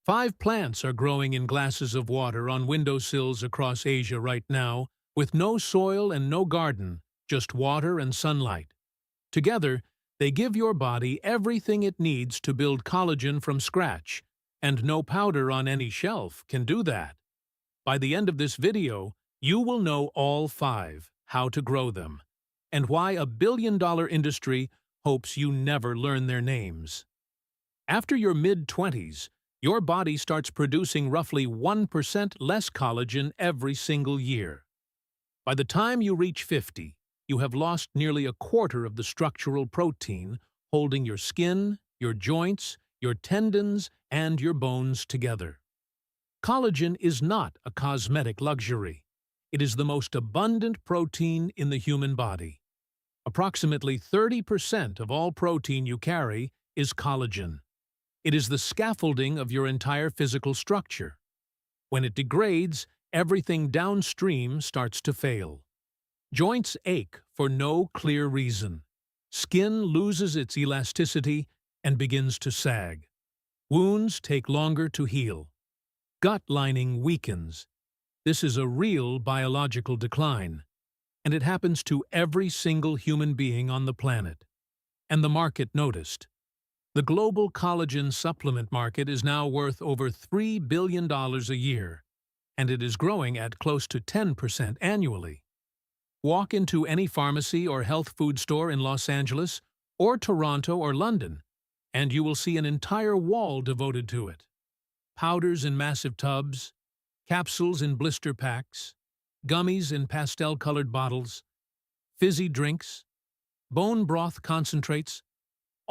5 plants are growing in glasses of water on windowsills across Asia right now, with no soil and no garden, just water and sunlight. Together, they give your body everything it needs to build collagen from scratch, and no powder on any shelf can do that. By the end of this video, you will know all 5, how to grow them, and why a billion-dollar industry hopes you never learn their names. After your mid-20s, your body starts producing roughly 1% less collagen every single year. By the time you reach 50, you have lost nearly a quarter of the structural protein holding your skin, your joints, your tendons, and your bones together. Collagen is not a cosmetic luxury. It is the most abundant protein in the human body. Approximately 30% of all protein you carry is collagen. It is the scaffolding of your entire physical structure. When it degrades, everything downstream starts to fail. Joints ache for no clear reason. Skin loses its elasticity and begins to sag. Wounds take longer to heal. Gut lining weakens. This is a real biological decline, and it happens to every single human being on the planet. And the market noticed. The global collagen supplement market is now worth over $3 billion a year, and it is growing at close to 10% annually. Walk into any pharmacy or health food store in Los Angeles, or Toronto or London, and you will see an entire wall devoted to it. Powders in massive tubs, capsules in blister packs, gummies in pastel-colored bottles, fizzy drinks, bone broth concentrates,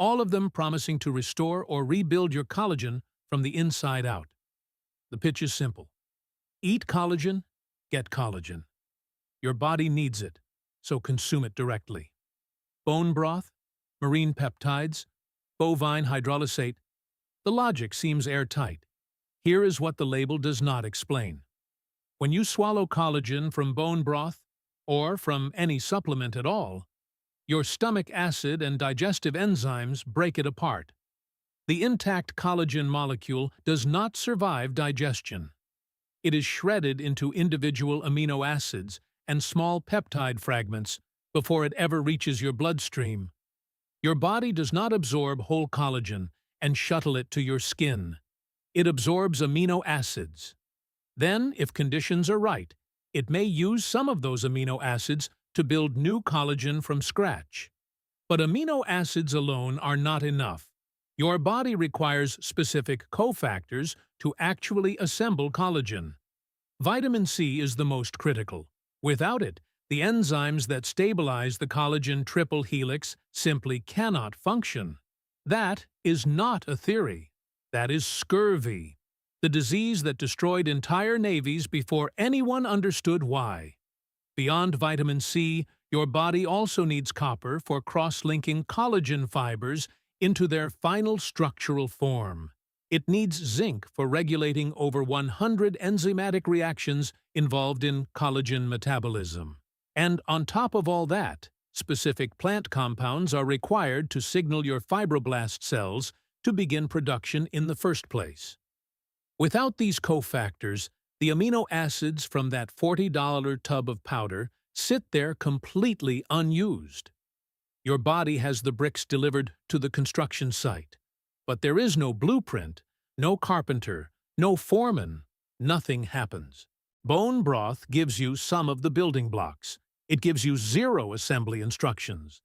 all of them promising to restore or rebuild your collagen from the inside out. The pitch is simple. Eat collagen, get collagen. Your body needs it, so consume it directly. Bone broth, marine peptides, bovine hydrolysate. The logic seems airtight. Here is what the label does not explain. When you swallow collagen from bone broth, or from any supplement at all, your stomach acid and digestive enzymes break it apart. The intact collagen molecule does not survive digestion. It is shredded into individual amino acids and small peptide fragments before it ever reaches your bloodstream. Your body does not absorb whole collagen and shuttle it to your skin. It absorbs amino acids. Then, if conditions are right, it may use some of those amino acids to build new collagen from scratch. But amino acids alone are not enough. Your body requires specific cofactors to actually assemble collagen. Vitamin C is the most critical. Without it, the enzymes that stabilize the collagen triple helix simply cannot function. That is not a theory. That is scurvy, the disease that destroyed entire navies before anyone understood why. Beyond vitamin C, your body also needs copper for cross-linking collagen fibers into their final structural form. It needs zinc for regulating over 100 enzymatic reactions involved in collagen metabolism. And on top of all that, specific plant compounds are required to signal your fibroblast cells to begin production in the first place. Without these cofactors, the amino acids from that $40 tub of powder sit there completely unused. Your body has the bricks delivered to the construction site, but there is no blueprint, no carpenter, no foreman. Nothing happens. Bone broth gives you some of the building blocks. It gives you 0 assembly instructions.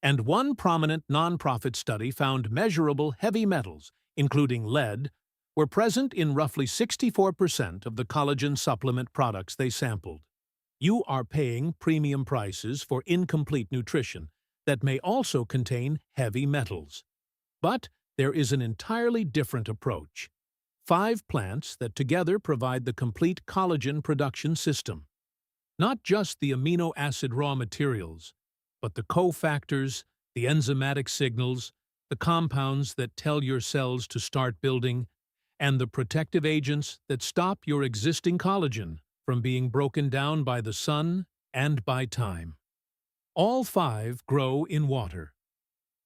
And one prominent nonprofit study found measurable heavy metals, including lead, were present in roughly 64% of the collagen supplement products they sampled. You are paying premium prices for incomplete nutrition that may also contain heavy metals. But there is an entirely different approach. 5 plants that together provide the complete collagen production system. Not just the amino acid raw materials, but the cofactors, the enzymatic signals, the compounds that tell your cells to start building, and the protective agents that stop your existing collagen from being broken down by the sun and by time. All 5 grow in water.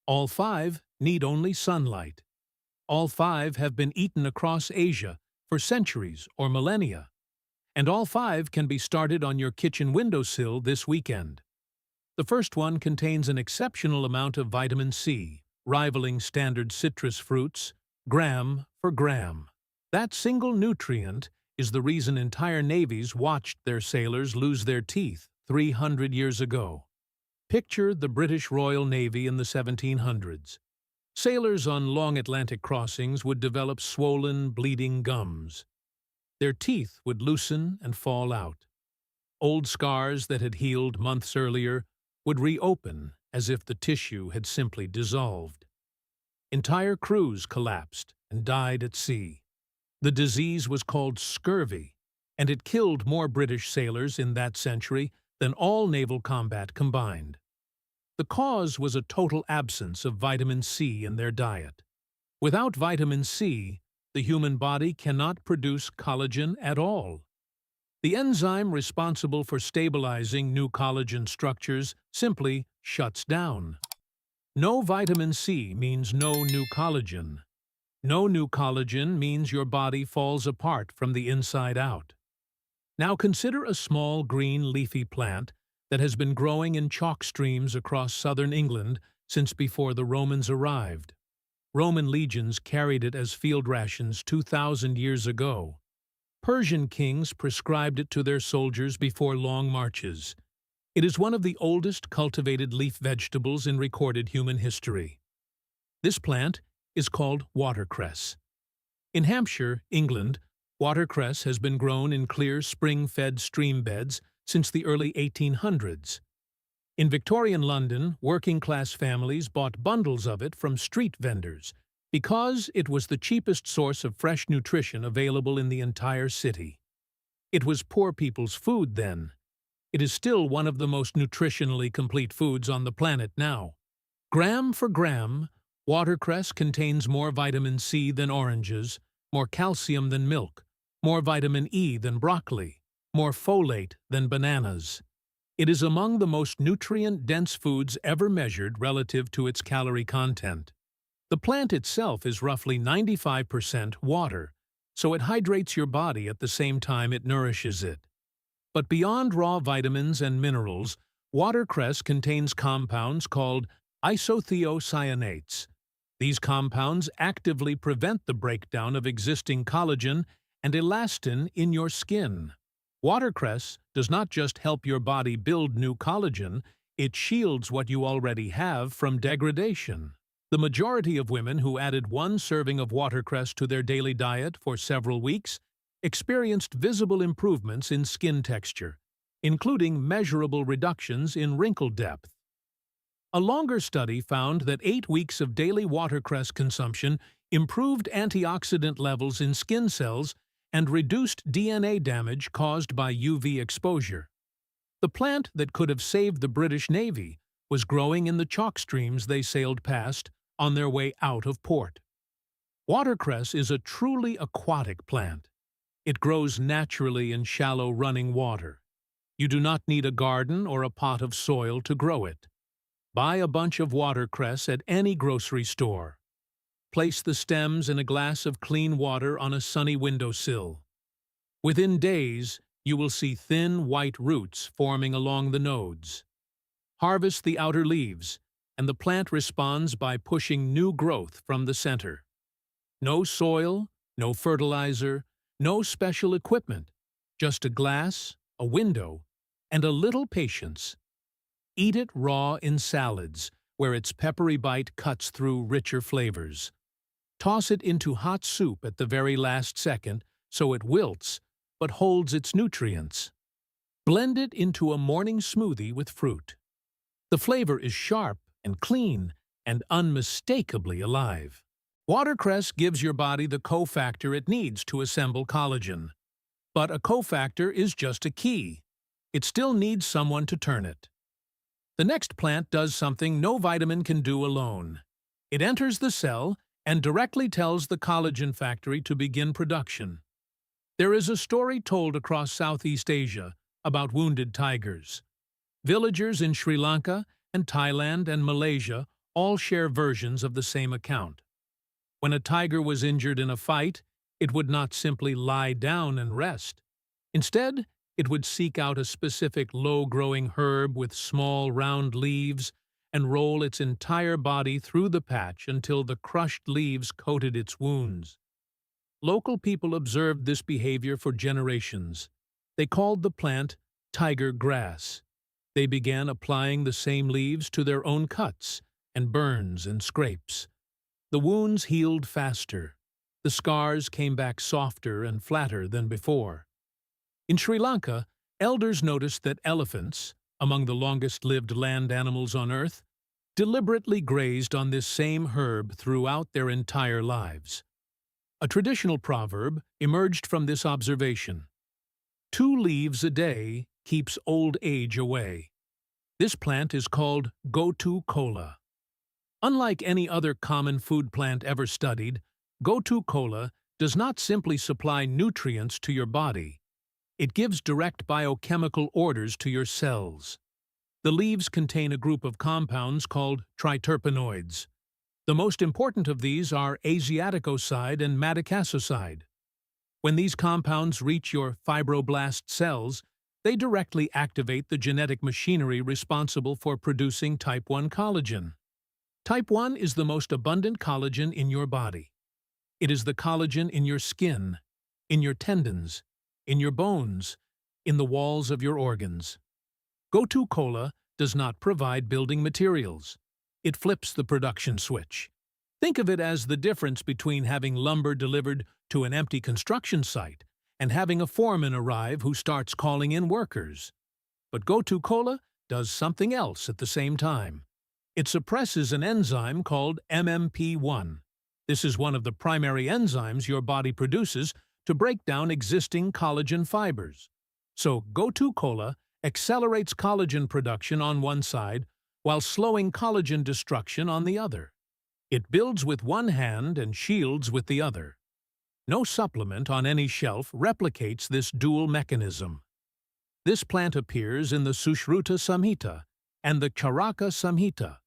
All 5 need only sunlight. all 5 have been eaten across Asia for centuries or millennia, and all 5 can be started on your kitchen windowsill this weekend. The first one contains an exceptional amount of vitamin C, rivaling standard citrus fruits, gram for gram. That single nutrient is the reason entire navies watched their sailors lose their teeth 300 years ago. Picture the British Royal Navy in the 1700s. Sailors on long Atlantic crossings would develop swollen, bleeding gums. Their teeth would loosen and fall out. Old scars that had healed months earlier would reopen as if the tissue had simply dissolved. Entire crews collapsed and died at sea. The disease was called scurvy, and it killed more British sailors in that century than all naval combat combined. The cause was a total absence of vitamin C in their diet. Without vitamin C, the human body cannot produce collagen at all. The enzyme responsible for stabilizing new collagen structures simply shuts down. No vitamin C means no new collagen. No new collagen means your body falls apart from the inside out. Now consider a small green leafy plant that has been growing in chalk streams across southern England since before the Romans arrived. Roman legions carried it as field rations 2,000 years ago. Persian kings prescribed it to their soldiers before long marches. It is one of the oldest cultivated leaf vegetables in recorded human history. This plant is called watercress. In Hampshire, England, watercress has been grown in clear spring-fed stream beds since the early 1800s. In Victorian London, working-class families bought bundles of it from street vendors because it was the cheapest source of fresh nutrition available in the entire city. It was poor people's food then. It is still one of the most nutritionally complete foods on the planet now. Gram for gram, watercress contains more vitamin C than oranges, more calcium than milk, more vitamin E than broccoli, more folate than bananas. It is among the most nutrient-dense foods ever measured relative to its calorie content. The plant itself is roughly 95% water, so it hydrates your body at the same time it nourishes it. But beyond raw vitamins and minerals, watercress contains compounds called isothiocyanates. These compounds actively prevent the breakdown of existing collagen and elastin in your skin. Watercress does not just help your body build new collagen, it shields what you already have from degradation. The majority of women who added 1 serving of watercress to their daily diet for several weeks experienced visible improvements in skin texture, including measurable reductions in wrinkle depth. A longer study found that 8 weeks of daily watercress consumption improved antioxidant levels in skin cells and reduced DNA damage caused by UV exposure. The plant that could have saved the British Navy was growing in the chalk streams they sailed past on their way out of port. Watercress is a truly aquatic plant. It grows naturally in shallow running water. You do not need a garden or a pot of soil to grow it. Buy a bunch of watercress at any grocery store. Place the stems in a glass of clean water on a sunny windowsill. Within days, you will see thin white roots forming along the nodes. Harvest the outer leaves, and the plant responds by pushing new growth from the center. No soil, no fertilizer, no special equipment, just a glass, a window, and a little patience. Eat it raw in salads, where its peppery bite cuts through richer flavors. Toss it into hot soup at the very last second so it wilts, but holds its nutrients. Blend it into a morning smoothie with fruit. The flavor is sharp and clean and unmistakably alive. Watercress gives your body the cofactor it needs to assemble collagen. But a cofactor is just a key. It still needs someone to turn it. The next plant does something no vitamin can do alone. It enters the cell and directly tells the collagen factory to begin production. There is a story told across Southeast Asia about wounded tigers. Villagers in Sri Lanka and Thailand and Malaysia all share versions of the same account. When a tiger was injured in a fight, it would not simply lie down and rest. Instead, it would seek out a specific low-growing herb with small, round leaves and roll its entire body through the patch until the crushed leaves coated its wounds. Local people observed this behavior for generations. They called the plant tiger grass. They began applying the same leaves to their own cuts and burns and scrapes. The wounds healed faster. The scars came back softer and flatter than before. In Sri Lanka, elders noticed that elephants, among the longest-lived land animals on Earth, deliberately grazed on this same herb throughout their entire lives. A traditional proverb emerged from this observation. 2 leaves a day keeps old age away. This plant is called Gotu kola. Unlike any other common food plant ever studied, Gotu kola does not simply supply nutrients to your body. It gives direct biochemical orders to your cells. The leaves contain a group of compounds called triterpenoids. The most important of these are asiaticoside and madecassoside. When these compounds reach your fibroblast cells, they directly activate the genetic machinery responsible for producing type 1 collagen. Type 1 is the most abundant collagen in your body. It is the collagen in your skin, in your tendons, in your bones, in the walls of your organs. Gotu kola does not provide building materials. It flips the production switch. Think of it as the difference between having lumber delivered to an empty construction site and having a foreman arrive who starts calling in workers. But Gotu kola does something else at the same time. It suppresses an enzyme called MMP1. This is one of the primary enzymes your body produces to break down existing collagen fibers. So Gotu kola accelerates collagen production on one side while slowing collagen destruction on the other. It builds with one hand and shields with the other. No supplement on any shelf replicates this dual mechanism. This plant appears in the Sushruta Samhita and the Charaka Samhita,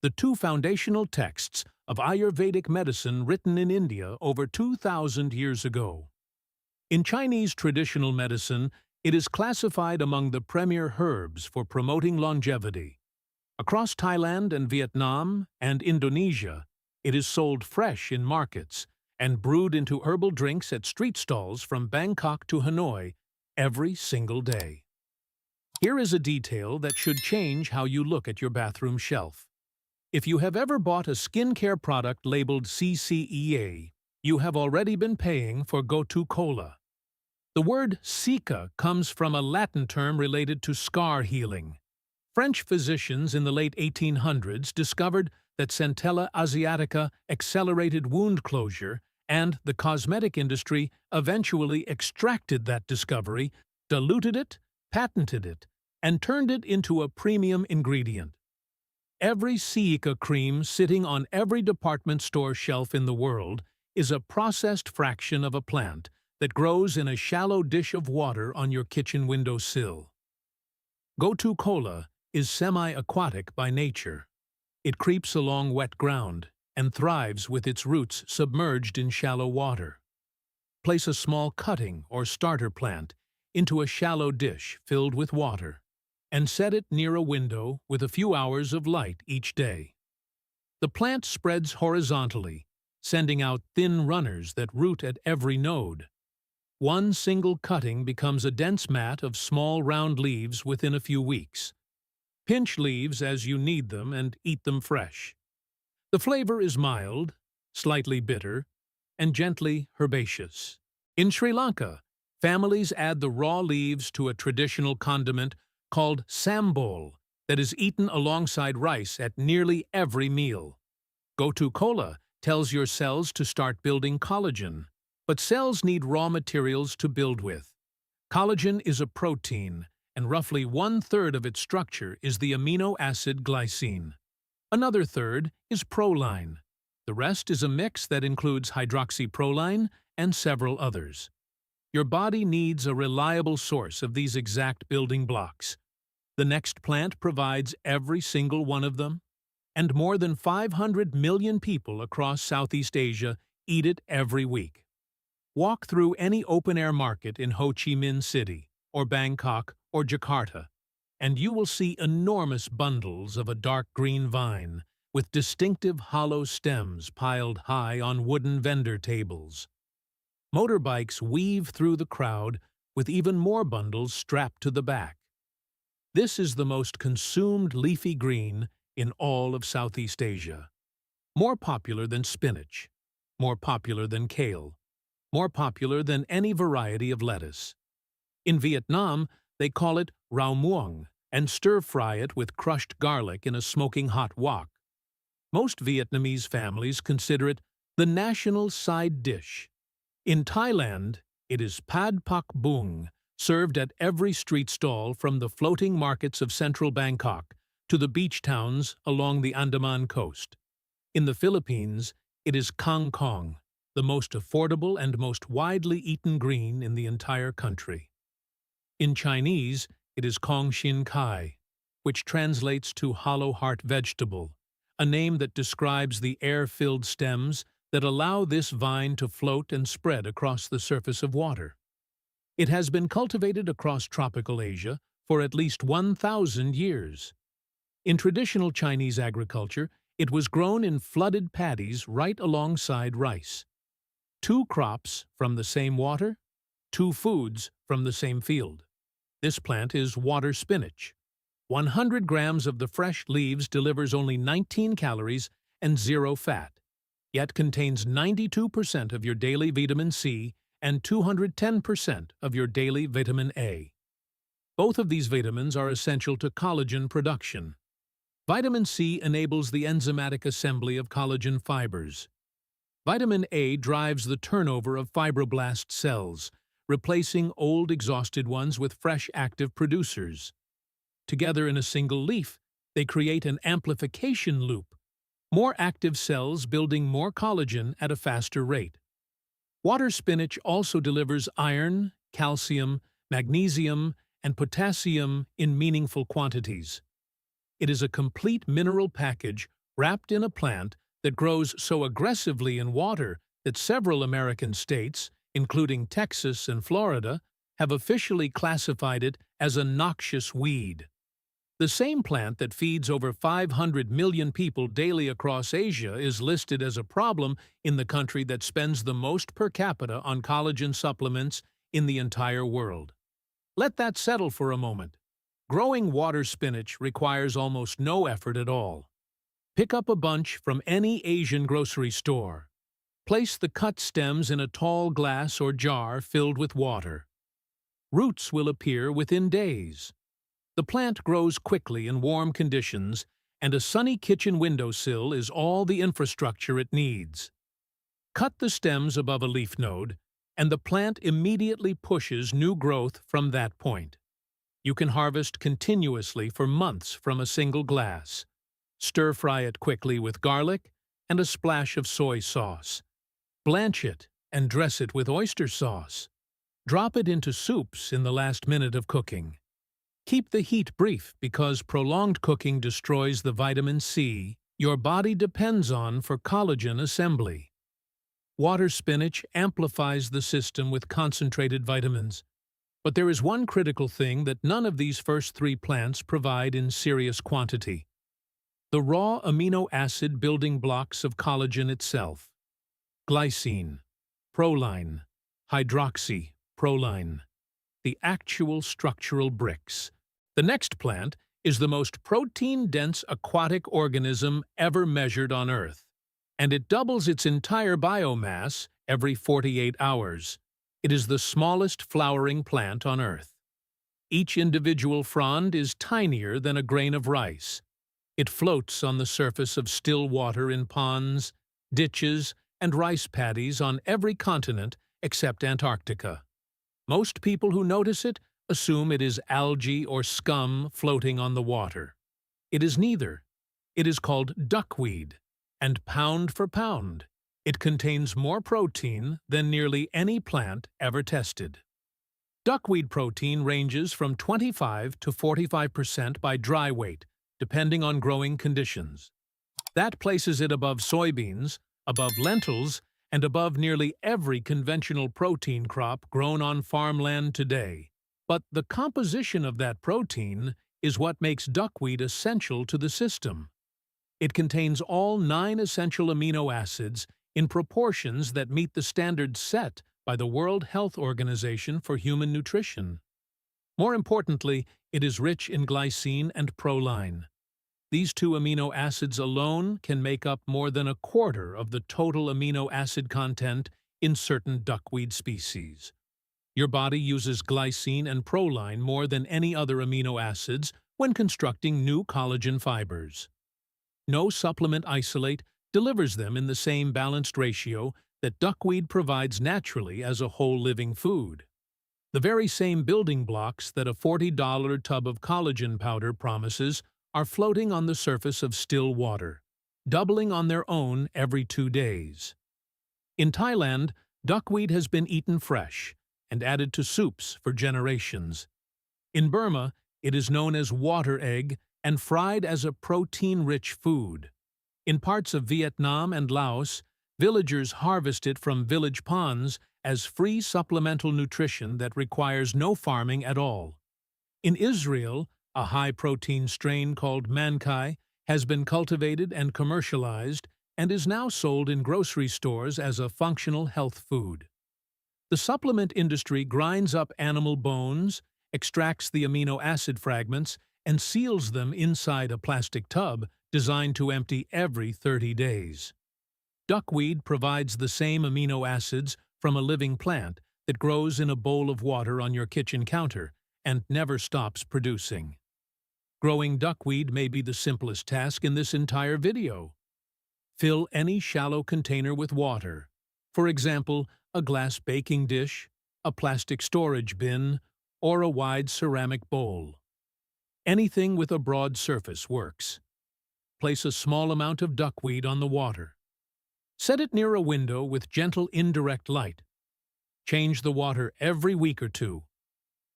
the 2 foundational texts of Ayurvedic medicine written in India over 2,000 years ago. In Chinese traditional medicine, it is classified among the premier herbs for promoting longevity. Across Thailand and Vietnam and Indonesia, it is sold fresh in markets and brewed into herbal drinks at street stalls from Bangkok to Hanoi every single day. Here is a detail that should change how you look at your bathroom shelf. If you have ever bought a skincare product labeled CCEA, you have already been paying for Gotu kola. The word cica comes from a Latin term related to scar healing. French physicians in the late 1800s discovered that Centella asiatica accelerated wound closure, and the cosmetic industry eventually extracted that discovery, diluted it, patented it, and turned it into a premium ingredient. Every cica cream sitting on every department store shelf in the world is a processed fraction of a plant that grows in a shallow dish of water on your kitchen windowsill. Gotu kola is semi-aquatic by nature. It creeps along wet ground and thrives with its roots submerged in shallow water. Place a small cutting or starter plant into a shallow dish filled with water and set it near a window with a few hours of light each day. The plant spreads horizontally, sending out thin runners that root at every node. One single cutting becomes a dense mat of small round leaves within a few weeks. Pinch leaves as you need them and eat them fresh. The flavor is mild, slightly bitter, and gently herbaceous. In Sri Lanka, families add the raw leaves to a traditional condiment called sambol that is eaten alongside rice at nearly every meal. Gotu kola tells your cells to start building collagen, but cells need raw materials to build with. Collagen is a protein, and roughly 1/3 of its structure is the amino acid glycine. Another third is proline. The rest is a mix that includes hydroxyproline and several others. Your body needs a reliable source of these exact building blocks. The next plant provides every single one of them. and more than 500 million people across Southeast Asia eat it every week. Walk through any open-air market in Ho Chi Minh City, or Bangkok, or Jakarta, and you will see enormous bundles of a dark green vine with distinctive hollow stems piled high on wooden vendor tables. Motorbikes weave through the crowd with even more bundles strapped to the back. This is the most consumed leafy green in all of Southeast Asia. More popular than spinach, more popular than kale, more popular than any variety of lettuce. In Vietnam, they call it rau muong and stir-fry it with crushed garlic in a smoking hot wok. Most Vietnamese families consider it the national side dish. In Thailand, it is pad pak bung, served at every street stall from the floating markets of central Bangkok to the beach towns along the Andaman coast. In the Philippines, it is kang kong, the most affordable and most widely eaten green in the entire country. In Chinese, it is kong shin kai, which translates to hollow heart vegetable, a name that describes the air-filled stems that allow this vine to float and spread across the surface of water. It has been cultivated across tropical Asia for at least 1,000 years. In traditional Chinese agriculture, it was grown in flooded paddies right alongside rice. 2 crops from the same water, 2 foods from the same field. This plant is water spinach. 100 grams of the fresh leaves delivers only 19 calories and 0 fat, yet contains 92% of your daily vitamin C and 210% of your daily vitamin A. Both of these vitamins are essential to collagen production. Vitamin C enables the enzymatic assembly of collagen fibers. Vitamin A drives the turnover of fibroblast cells, replacing old exhausted ones with fresh active producers. Together in a single leaf, they create an amplification loop, more active cells building more collagen at a faster rate. Water spinach also delivers iron, calcium, magnesium, and potassium in meaningful quantities. It is a complete mineral package wrapped in a plant that grows so aggressively in water that several American states, including Texas and Florida, have officially classified it as a noxious weed. The same plant that feeds over 500 million people daily across Asia is listed as a problem in the country that spends the most per capita on collagen supplements in the entire world. Let that settle for a moment. Growing water spinach requires almost no effort at all. Pick up a bunch from any Asian grocery store. Place the cut stems in a tall glass or jar filled with water. Roots will appear within days. The plant grows quickly in warm conditions, and a sunny kitchen windowsill is all the infrastructure it needs. Cut the stems above a leaf node, and the plant immediately pushes new growth from that point. You can harvest continuously for months from a single glass. Stir-fry it quickly with garlic and a splash of soy sauce. Blanch it and dress it with oyster sauce. Drop it into soups in the last minute of cooking. Keep the heat brief because prolonged cooking destroys the vitamin C your body depends on for collagen assembly. Water spinach amplifies the system with concentrated vitamins. But there is one critical thing that none of these first 3 plants provide in serious quantity: the raw amino acid building blocks of collagen itself. Glycine, proline, hydroxyproline, the actual structural bricks. The next plant is the most protein-dense aquatic organism ever measured on Earth, and it doubles its entire biomass every 48 hours. It is the smallest flowering plant on Earth. Each individual frond is tinier than a grain of rice. It floats on the surface of still water in ponds, ditches, and rice paddies on every continent except Antarctica. Most people who notice it assume it is algae or scum floating on the water. It is neither. It is called duckweed, and pound for pound, it contains more protein than nearly any plant ever tested. Duckweed protein ranges from 25 to 45% by dry weight, depending on growing conditions. That places it above soybeans, above lentils, and above nearly every conventional protein crop grown on farmland today. But the composition of that protein is what makes duckweed essential to the system. It contains all 9 essential amino acids in proportions that meet the standards set by the World Health Organization for Human Nutrition. More importantly, it is rich in glycine and proline. These 2 amino acids alone can make up more than a quarter of the total amino acid content in certain duckweed species. Your body uses glycine and proline more than any other amino acids when constructing new collagen fibers. No supplement isolate delivers them in the same balanced ratio that duckweed provides naturally as a whole living food. The very same building blocks that a $40 tub of collagen powder promises are floating on the surface of still water, doubling on their own every 2 days. In Thailand, duckweed has been eaten fresh and added to soups for generations. In Burma, it is known as water egg and fried as a protein-rich food. In parts of Vietnam and Laos, villagers harvest it from village ponds as free supplemental nutrition that requires no farming at all. In Israel, a high-protein strain called mankai has been cultivated and commercialized and is now sold in grocery stores as a functional health food. The supplement industry grinds up animal bones, extracts the amino acid fragments, and seals them inside a plastic tub designed to empty every 30 days. Duckweed provides the same amino acids from a living plant that grows in a bowl of water on your kitchen counter and never stops producing. Growing duckweed may be the simplest task in this entire video. Fill any shallow container with water, for example, a glass baking dish, a plastic storage bin, or a wide ceramic bowl. Anything with a broad surface works. Place a small amount of duckweed on the water. Set it near a window with gentle indirect light. Change the water every week or 2.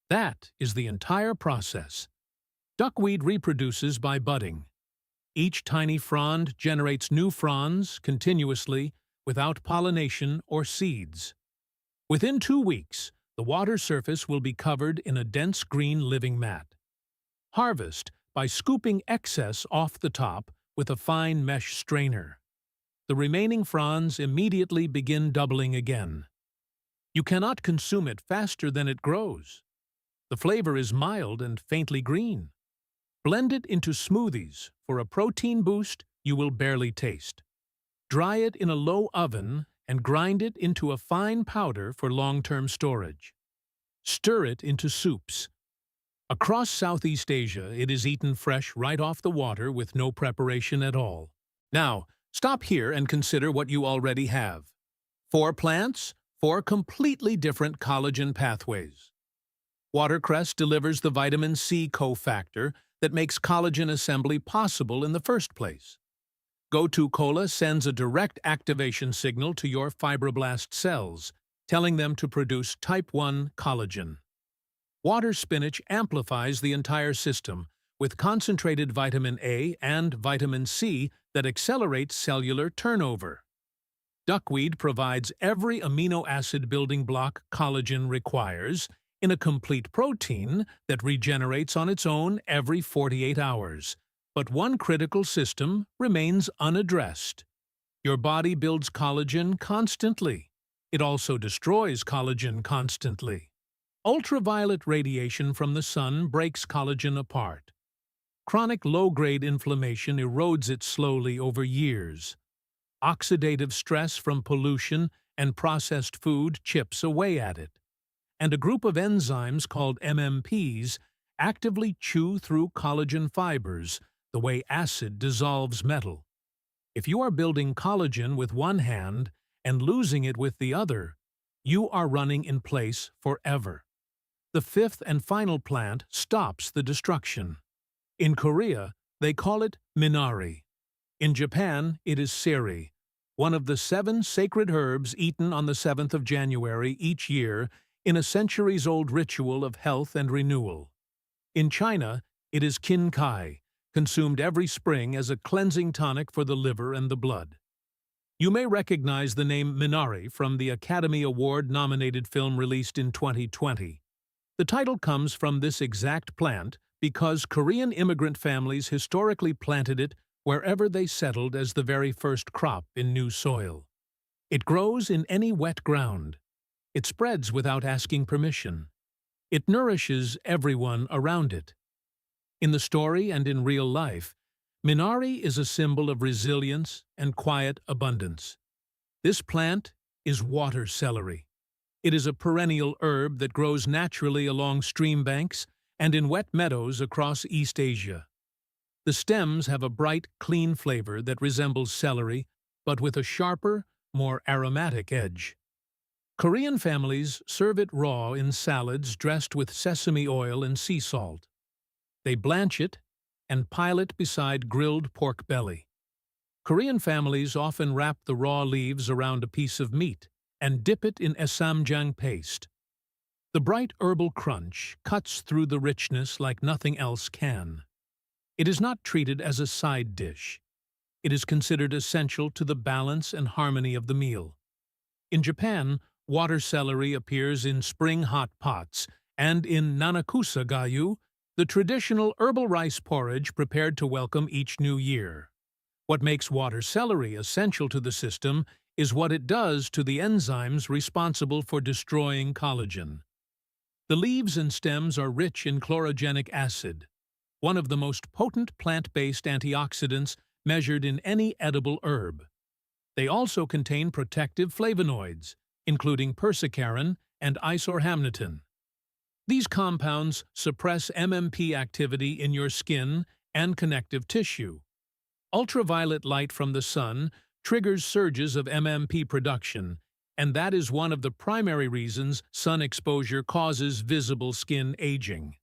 That is the entire process. Duckweed reproduces by budding. Each tiny frond generates new fronds continuously without pollination or seeds. Within 2 weeks, the water surface will be covered in a dense green living mat. Harvest by scooping excess off the top with a fine mesh strainer. The remaining fronds immediately begin doubling again. You cannot consume it faster than it grows. The flavor is mild and faintly green. Blend it into smoothies for a protein boost you will barely taste. Dry it in a low oven and grind it into a fine powder for long-term storage. Stir it into soups. Across Southeast Asia, it is eaten fresh right off the water with no preparation at all. Now, stop here and consider what you already have. 4 plants, 4 completely different collagen pathways. Watercress delivers the vitamin C cofactor that makes collagen assembly possible in the first place. Gotu Kola sends a direct activation signal to your fibroblast cells, telling them to produce type 1 collagen. Water spinach amplifies the entire system with concentrated vitamin A and vitamin C that accelerates cellular turnover. Duckweed provides every amino acid building block collagen requires in a complete protein that regenerates on its own every 48 hours. But one critical system remains unaddressed. Your body builds collagen constantly. It also destroys collagen constantly. Ultraviolet radiation from the sun breaks collagen apart. Chronic low-grade inflammation erodes it slowly over years. Oxidative stress from pollution and processed food chips away at it. And a group of enzymes called MMPs actively chew through collagen fibers the way acid dissolves metal. If you are building collagen with one hand and losing it with the other, you are running in place forever. The 5th and final plant stops the destruction. In Korea, they call it minari. In Japan, it is seri, one of the 7 sacred herbs eaten on the 7th of January each year in a centuries-old ritual of health and renewal. In China, it is qinkai, consumed every spring as a cleansing tonic for the liver and the blood. You may recognize the name Minari from the Academy Award-nominated film released in 2020. The title comes from this exact plant because Korean immigrant families historically planted it wherever they settled as the very first crop in new soil. It grows in any wet ground. It spreads without asking permission. It nourishes everyone around it. In the story and in real life, Minari is a symbol of resilience and quiet abundance. This plant is water celery. It is a perennial herb that grows naturally along stream banks and in wet meadows across East Asia. The stems have a bright, clean flavor that resembles celery, but with a sharper, more aromatic edge. Korean families serve it raw in salads dressed with sesame oil and sea salt. They blanch it and pile it beside grilled pork belly. Korean families often wrap the raw leaves around a piece of meat and dip it in ssamjang paste. The bright herbal crunch cuts through the richness like nothing else can. It is not treated as a side dish. It is considered essential to the balance and harmony of the meal. In Japan, water celery appears in spring hot pots, and in nanakusa gayu, the traditional herbal rice porridge prepared to welcome each new year. What makes water celery essential to the system is what it does to the enzymes responsible for destroying collagen. The leaves and stems are rich in chlorogenic acid, one of the most potent plant-based antioxidants measured in any edible herb. They also contain protective flavonoids, including persicarin and isorhamnetin. These compounds suppress MMP activity in your skin and connective tissue. Ultraviolet light from the sun triggers surges of MMP production, and that is one of the primary reasons sun exposure causes visible skin aging.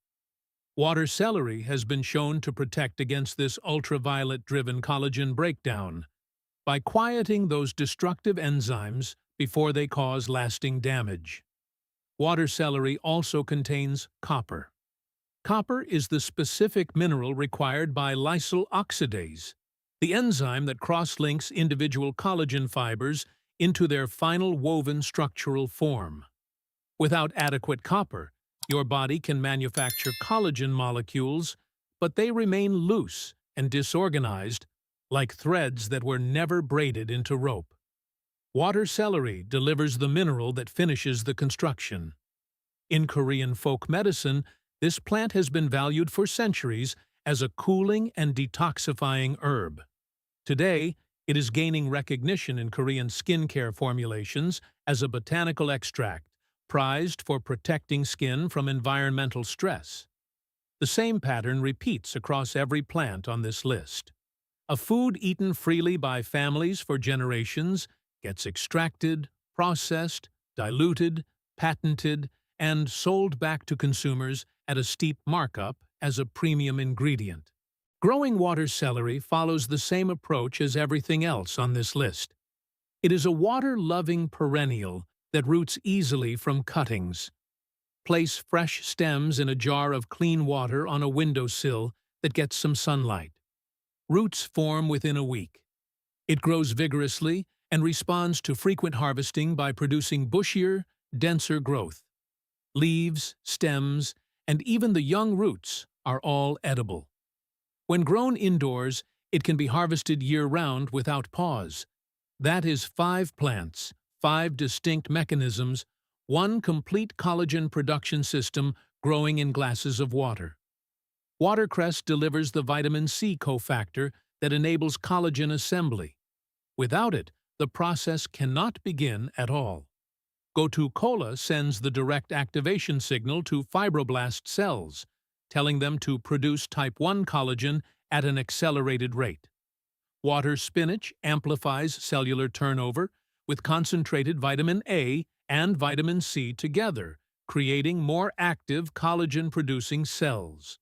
Water celery has been shown to protect against this ultraviolet-driven collagen breakdown by quieting those destructive enzymes before they cause lasting damage. Water celery also contains copper. Copper is the specific mineral required by lysyl oxidase, the enzyme that cross-links individual collagen fibers into their final woven structural form. Without adequate copper, your body can manufacture collagen molecules, but they remain loose and disorganized, like threads that were never braided into rope. Water celery delivers the mineral that finishes the construction. In Korean folk medicine, this plant has been valued for centuries as a cooling and detoxifying herb. Today, it is gaining recognition in Korean skincare formulations as a botanical extract, prized for protecting skin from environmental stress. The same pattern repeats across every plant on this list. A food eaten freely by families for generations gets extracted, processed, diluted, patented, and sold back to consumers at a steep markup as a premium ingredient. Growing water celery follows the same approach as everything else on this list. It is a water-loving perennial that roots easily from cuttings. Place fresh stems in a jar of clean water on a windowsill that gets some sunlight. Roots form within a week. It grows vigorously and responds to frequent harvesting by producing bushier, denser growth. Leaves, stems, and even the young roots are all edible. When grown indoors, it can be harvested year-round without pause. That is 5 plants, 5 distinct mechanisms, one complete collagen production system growing in glasses of water. Watercress delivers the vitamin C cofactor that enables collagen assembly. Without it, the process cannot begin at all. Gotu kola sends the direct activation signal to fibroblast cells, telling them to produce type 1 collagen at an accelerated rate. Water spinach amplifies cellular turnover with concentrated vitamin A and vitamin C together, creating more active collagen-producing cells.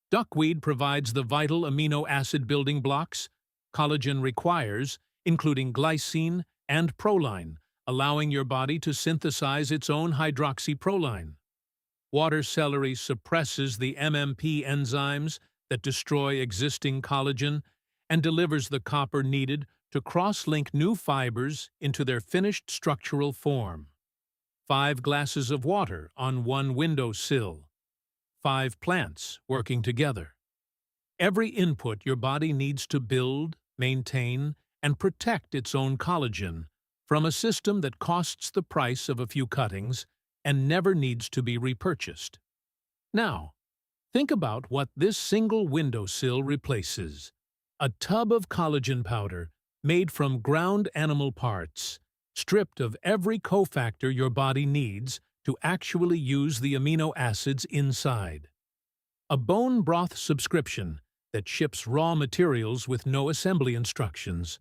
Duckweed provides the vital amino acid building blocks collagen requires, including glycine and proline, allowing your body to synthesize its own hydroxyproline. Water celery suppresses the MMP enzymes that destroy existing collagen and delivers the copper needed to cross-link new fibers into their finished structural form. 5 glasses of water on one windowsill. 5 plants working together. Every input your body needs to build, maintain, and protect its own collagen from a system that costs the price of a few cuttings and never needs to be repurchased. Now, think about what this single windowsill replaces. A tub of collagen powder made from ground animal parts, stripped of every cofactor your body needs to actually use the amino acids inside. A bone broth subscription that ships raw materials with no assembly instructions.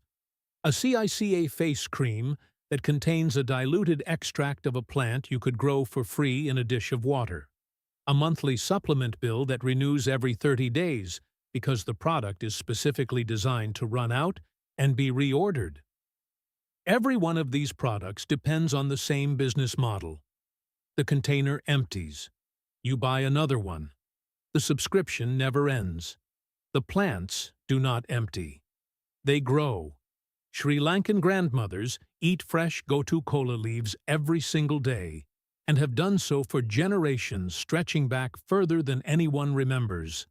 A CICA face cream that contains a diluted extract of a plant you could grow for free in a dish of water. A monthly supplement bill that renews every 30 days because the product is specifically designed to run out and be reordered. Every one of these products depends on the same business model. The container empties. You buy another one. The subscription never ends. The plants do not empty. They grow. Sri Lankan grandmothers eat fresh gotu kola leaves every single day and have done so for generations, stretching back further than anyone remembers.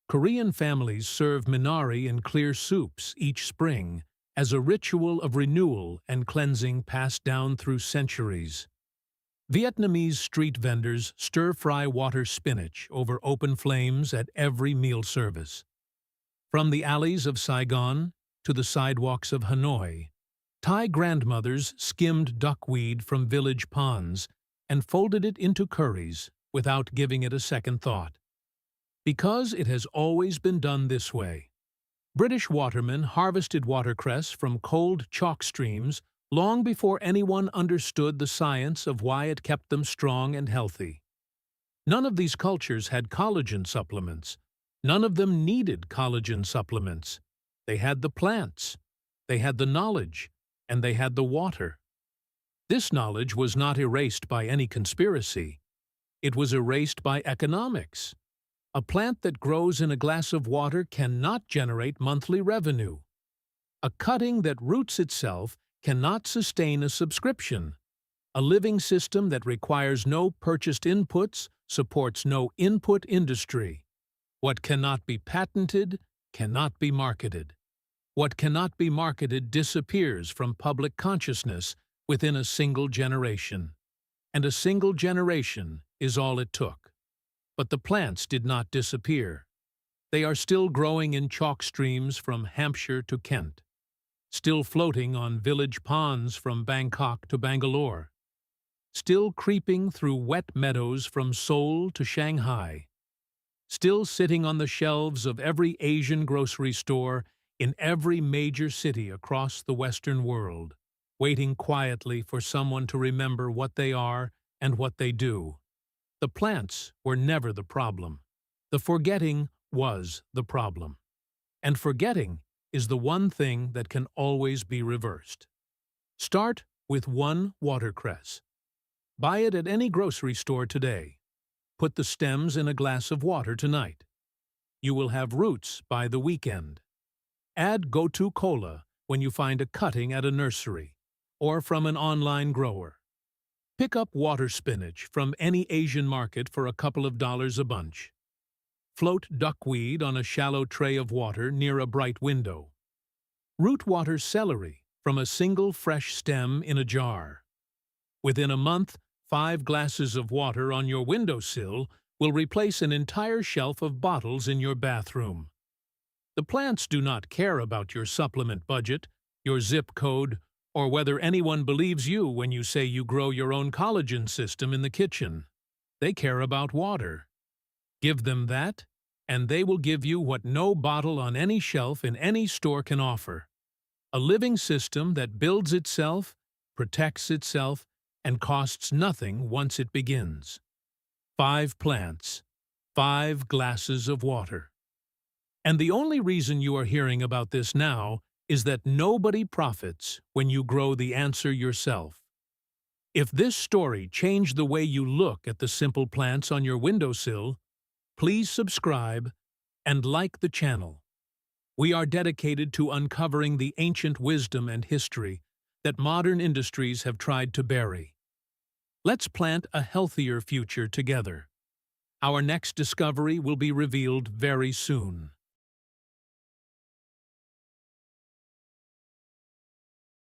Korean families serve minari in clear soups each spring as a ritual of renewal and cleansing passed down through centuries. Vietnamese street vendors stir-fry water spinach over open flames at every meal service. From the alleys of Saigon to the sidewalks of Hanoi, Thai grandmothers skimmed duckweed from village ponds and folded it into curries without giving it a second thought. Because it has always been done this way. British watermen harvested watercress from cold chalk streams long before anyone understood the science of why it kept them strong and healthy. None of these cultures had collagen supplements. None of them needed collagen supplements. They had the plants, they had the knowledge, and they had the water. This knowledge was not erased by any conspiracy. It was erased by economics. A plant that grows in a glass of water cannot generate monthly revenue. A cutting that roots itself cannot sustain a subscription. A living system that requires no purchased inputs supports no input industry. What cannot be patented cannot be marketed. What cannot be marketed disappears from public consciousness within a single generation. And a single generation is all it took. But the plants did not disappear. They are still growing in chalk streams from Hampshire to Kent, still floating on village ponds from Bangkok to Bangalore, still creeping through wet meadows from Seoul to Shanghai, still sitting on the shelves of every Asian grocery store in every major city across the Western world, waiting quietly for someone to remember what they are and what they do. The plants were never the problem. The forgetting was the problem. And forgetting is the one thing that can always be reversed. Start with one watercress. Buy it at any grocery store today. Put the stems in a glass of water tonight. You will have roots by the weekend. Add gotu kola when you find a cutting at a nursery or from an online grower. Pick up water spinach from any Asian market for a couple of dollars a bunch. Float duckweed on a shallow tray of water near a bright window. Root water celery from a single fresh stem in a jar. Within a month, 5 glasses of water on your windowsill will replace an entire shelf of bottles in your bathroom. The plants do not care about your supplement budget, your zip code, or whether anyone believes you when you say you grow your own collagen system in the kitchen. They care about water. Give them that, and they will give you what no bottle on any shelf in any store can offer. A living system that builds itself, protects itself, and costs nothing once it begins. 5 plants, 5 glasses of water. And the only reason you are hearing about this now is that nobody profits when you grow the answer yourself. If this story changed the way you look at the simple plants on your windowsill, please subscribe and like the channel. We are dedicated to uncovering the ancient wisdom and history that modern industries have tried to bury. Let's plant a healthier future together. Our next discovery will be revealed very soon.